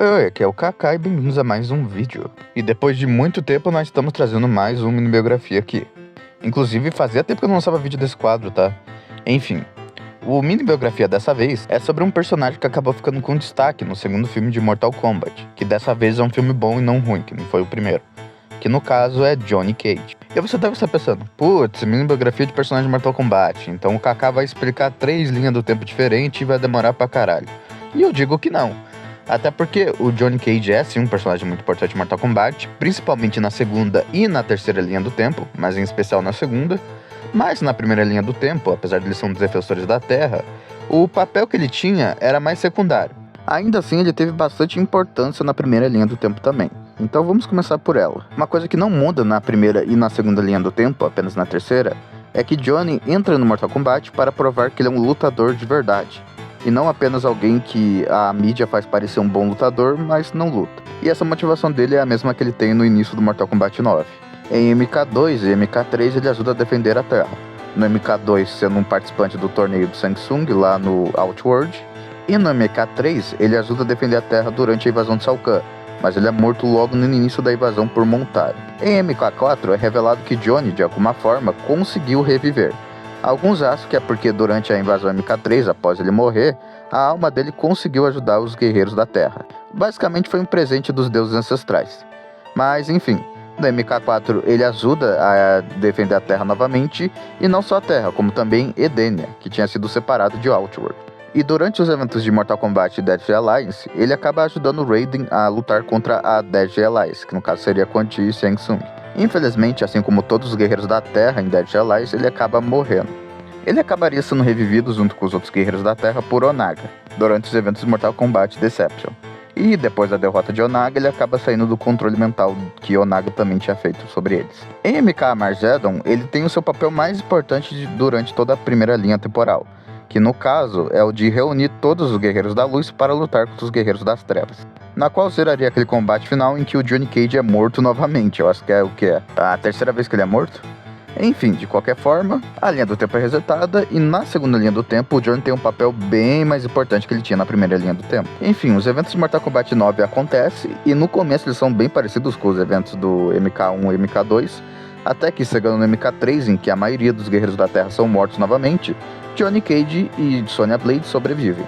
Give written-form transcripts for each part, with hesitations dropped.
Oi, aqui é o Kaká e bem-vindos a mais um vídeo. E depois de muito tempo nós estamos trazendo mais uma mini biografia aqui. Inclusive fazia tempo que eu não lançava vídeo desse quadro, tá? Enfim, o mini biografia dessa vez é sobre um personagem que acabou ficando com destaque no segundo filme de Mortal Kombat, que dessa vez é um filme bom e não ruim, que não foi o primeiro. Que no caso é Johnny Cage. E você deve estar pensando, putz, mini biografia de personagem de Mortal Kombat, então o Kaká vai explicar 3 linhas do tempo diferentes e vai demorar pra caralho. E eu digo que não. Até porque o Johnny Cage é sim um personagem muito importante em Mortal Kombat, principalmente na segunda e na terceira linha do tempo, mas em especial na segunda. Mas na primeira linha do tempo, apesar de ele ser um dos defensores da Terra, o papel que ele tinha era mais secundário. Ainda assim, ele teve bastante importância na primeira linha do tempo também. Então vamos começar por ela. Uma coisa que não muda na primeira e na segunda linha do tempo, apenas na terceira, é que Johnny entra no Mortal Kombat para provar que ele é um lutador de verdade. E não apenas alguém que a mídia faz parecer um bom lutador, mas não luta. E essa motivação dele é a mesma que ele tem no início do Mortal Kombat 9. Em MK2 e MK3 ele ajuda a defender a Terra. No MK2 sendo um participante do torneio do Shang Tsung lá no Outworld. E no MK3 ele ajuda a defender a Terra durante a invasão de Shao Kahn, mas ele é morto logo no início da invasão por Montaro. Em MK4 é revelado que Johnny, de alguma forma, conseguiu reviver. Alguns acham que é porque durante a invasão MK3, após ele morrer, a alma dele conseguiu ajudar os guerreiros da Terra. Basicamente foi um presente dos deuses ancestrais. Mas enfim, no MK4 ele ajuda a defender a Terra novamente, e não só a Terra, como também Edenia, que tinha sido separado de Outworld. E durante os eventos de Mortal Kombat e Deadly Alliance, ele acaba ajudando Raiden a lutar contra a Deadly Alliance, que no caso seria Quan Chi e Shang Tsung. Infelizmente, assim como todos os guerreiros da Terra em Deadly Alliance, ele acaba morrendo. Ele acabaria sendo revivido junto com os outros guerreiros da Terra por Onaga, durante os eventos de Mortal Kombat Deception. E depois da derrota de Onaga, ele acaba saindo do controle mental que Onaga também tinha feito sobre eles. Em MK Armageddon, ele tem o seu papel mais importante durante toda a primeira linha temporal, que no caso é o de reunir todos os guerreiros da luz para lutar contra os guerreiros das trevas. Na qual zeraria aquele combate final em que o Johnny Cage é morto novamente. Eu acho que é o que é? A terceira vez que ele é morto? Enfim, de qualquer forma, a linha do tempo é resetada e na segunda linha do tempo o Johnny tem um papel bem mais importante que ele tinha na primeira linha do tempo. Enfim, os eventos de Mortal Kombat 9 acontecem e no começo eles são bem parecidos com os eventos do MK1 e MK2, até que chegando no MK3, em que a maioria dos guerreiros da Terra são mortos novamente, Johnny Cage e Sonya Blade sobrevivem.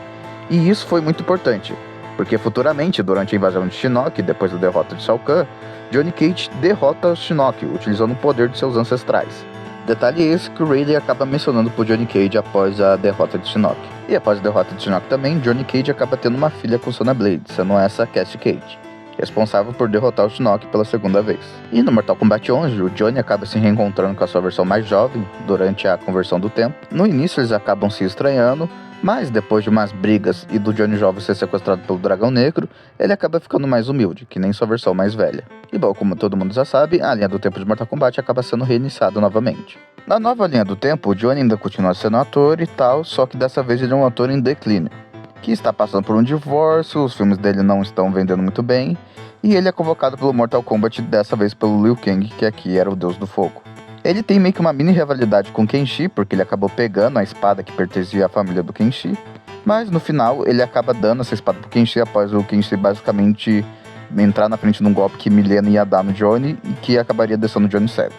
E isso foi muito importante, porque futuramente, durante a invasão de Shinnok, depois da derrota de Shao Kahn, Johnny Cage derrota Shinnok, utilizando o poder de seus ancestrais. Detalhe esse que o Raiden acaba mencionando pro Johnny Cage após a derrota de Shinnok. E após a derrota de Shinnok também, Johnny Cage acaba tendo uma filha com Sonya Blade, sendo essa Cassie Cage, responsável por derrotar o Shinnok pela segunda vez. E no Mortal Kombat 11, o Johnny acaba se reencontrando com a sua versão mais jovem durante a conversão do tempo. No início eles acabam se estranhando, mas depois de umas brigas e do Johnny jovem ser sequestrado pelo Dragão Negro, ele acaba ficando mais humilde, que nem sua versão mais velha. E bom, como todo mundo já sabe, a linha do tempo de Mortal Kombat acaba sendo reiniciada novamente. Na nova linha do tempo, o Johnny ainda continua sendo ator e tal, só que dessa vez ele é um ator em declínio, que está passando por um divórcio, os filmes dele não estão vendendo muito bem, e ele é convocado pelo Mortal Kombat, dessa vez pelo Liu Kang, que aqui era o deus do fogo. Ele tem meio que uma mini rivalidade com Kenshi, porque ele acabou pegando a espada que pertencia à família do Kenshi, mas no final ele acaba dando essa espada pro Kenshi após o Kenshi basicamente entrar na frente de um golpe que Milena ia dar no Johnny e que acabaria deixando o Johnny cego.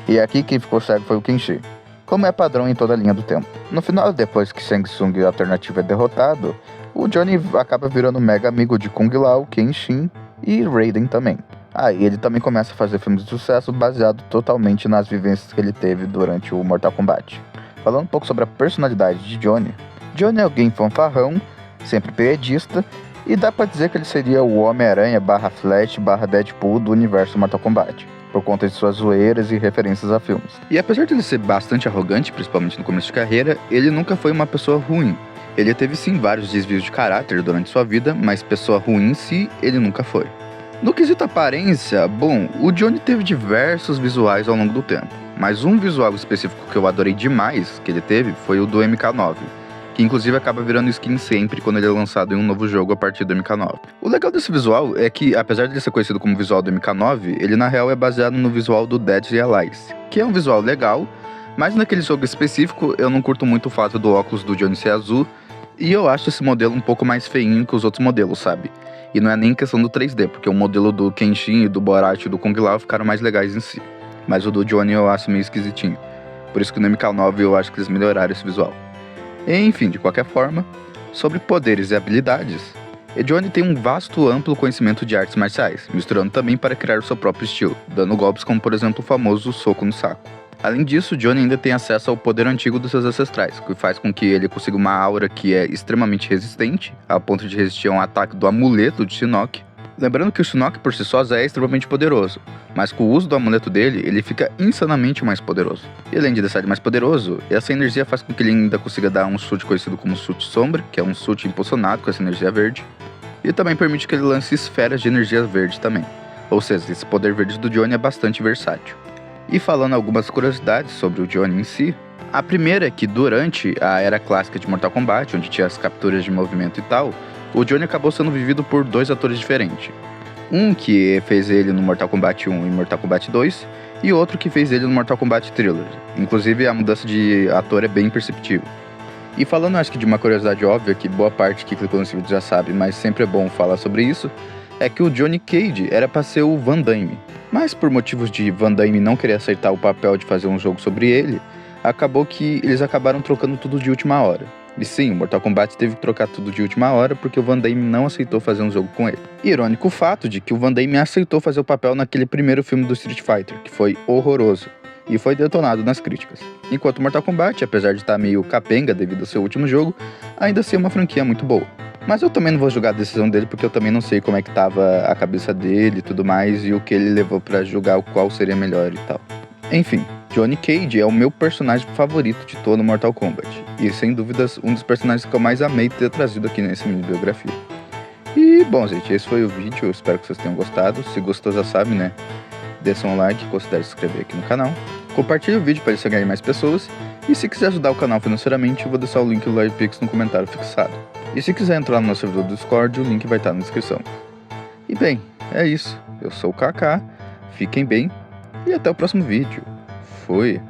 E aqui quem ficou cego foi o Kenshi, como é padrão em toda a linha do tempo. No final, depois que Shang Tsung alternativo é derrotado, o Johnny acaba virando mega amigo de Kung Lao, Kenshin e Raiden também. Aí ele também começa a fazer filmes de sucesso baseado totalmente nas vivências que ele teve durante o Mortal Kombat. Falando um pouco sobre a personalidade de Johnny, Johnny é alguém fanfarrão, sempre piadista, e dá pra dizer que ele seria o Homem-Aranha /Flash /Deadpool do universo Mortal Kombat, por conta de suas zoeiras e referências a filmes. E apesar de ele ser bastante arrogante, principalmente no começo de carreira, ele nunca foi uma pessoa ruim. Ele teve sim vários desvios de caráter durante sua vida, mas pessoa ruim em si, ele nunca foi. No quesito aparência, bom, o Johnny teve diversos visuais ao longo do tempo, mas um visual específico que eu adorei demais que ele teve foi o do MK9, que inclusive acaba virando skin sempre quando ele é lançado em um novo jogo a partir do MK9. O legal desse visual é que, apesar de ele ser conhecido como visual do MK9, ele na real é baseado no visual do Deadly Alliance, que é um visual legal, mas naquele jogo específico eu não curto muito o fato do óculos do Johnny ser azul, e eu acho esse modelo um pouco mais feinho que os outros modelos, sabe? E não é nem questão do 3D, porque o modelo do Kenshin e do Borat e do Kung Lao ficaram mais legais em si. Mas o do Johnny eu acho meio esquisitinho. Por isso que no MK9 eu acho que eles melhoraram esse visual. Enfim, de qualquer forma, sobre poderes e habilidades, Johnny tem um vasto amplo conhecimento de artes marciais, misturando também para criar o seu próprio estilo, dando golpes como por exemplo o famoso soco no saco. Além disso, Johnny ainda tem acesso ao poder antigo dos seus ancestrais, o que faz com que ele consiga uma aura que é extremamente resistente, a ponto de resistir a um ataque do amuleto de Shinnok. Lembrando que o Shinnok por si só já é extremamente poderoso, mas com o uso do amuleto dele, ele fica insanamente mais poderoso. E além de deixar ele mais poderoso, essa energia faz com que ele ainda consiga dar um chute conhecido como chute sombra, que é um chute impulsionado com essa energia verde, e também permite que ele lance esferas de energia verde também. Ou seja, esse poder verde do Johnny é bastante versátil. E falando algumas curiosidades sobre o Johnny em si, a primeira é que durante a era clássica de Mortal Kombat, onde tinha as capturas de movimento e tal, o Johnny acabou sendo vivido por dois atores diferentes. Um que fez ele no Mortal Kombat 1 e Mortal Kombat 2, e outro que fez ele no Mortal Kombat Trilogy. Inclusive a mudança de ator é bem perceptível. E falando acho que de uma curiosidade óbvia, que boa parte que clicou nesse vídeo já sabe, mas sempre é bom falar sobre isso, é que o Johnny Cage era para ser o Van Damme. Mas por motivos de Van Damme não querer aceitar o papel de fazer um jogo sobre ele, acabou que eles acabaram trocando tudo de última hora. E sim, o Mortal Kombat teve que trocar tudo de última hora porque o Van Damme não aceitou fazer um jogo com ele. Irônico o fato de que o Van Damme aceitou fazer o papel naquele primeiro filme do Street Fighter, que foi horroroso, e foi detonado nas críticas. Enquanto Mortal Kombat, apesar de estar meio capenga devido ao seu último jogo, ainda assim é uma franquia muito boa. Mas eu também não vou julgar a decisão dele porque eu também não sei como é que tava a cabeça dele e tudo mais, e o que ele levou pra julgar qual seria melhor e tal. Enfim, Johnny Cage é o meu personagem favorito de todo Mortal Kombat, e sem dúvidas um dos personagens que eu mais amei ter trazido aqui nesse mini biografia. E bom gente, esse foi o vídeo, eu espero que vocês tenham gostado. Se gostou já sabe, né? Deixa um like, considere se inscrever aqui no canal, compartilhe o vídeo para ele chegar em mais pessoas, e se quiser ajudar o canal financeiramente, eu vou deixar o link do LivePix no comentário fixado. E se quiser entrar no nosso servidor do Discord, o link vai estar na descrição. E bem, é isso. Eu sou o Kaká, fiquem bem e até o próximo vídeo. Fui!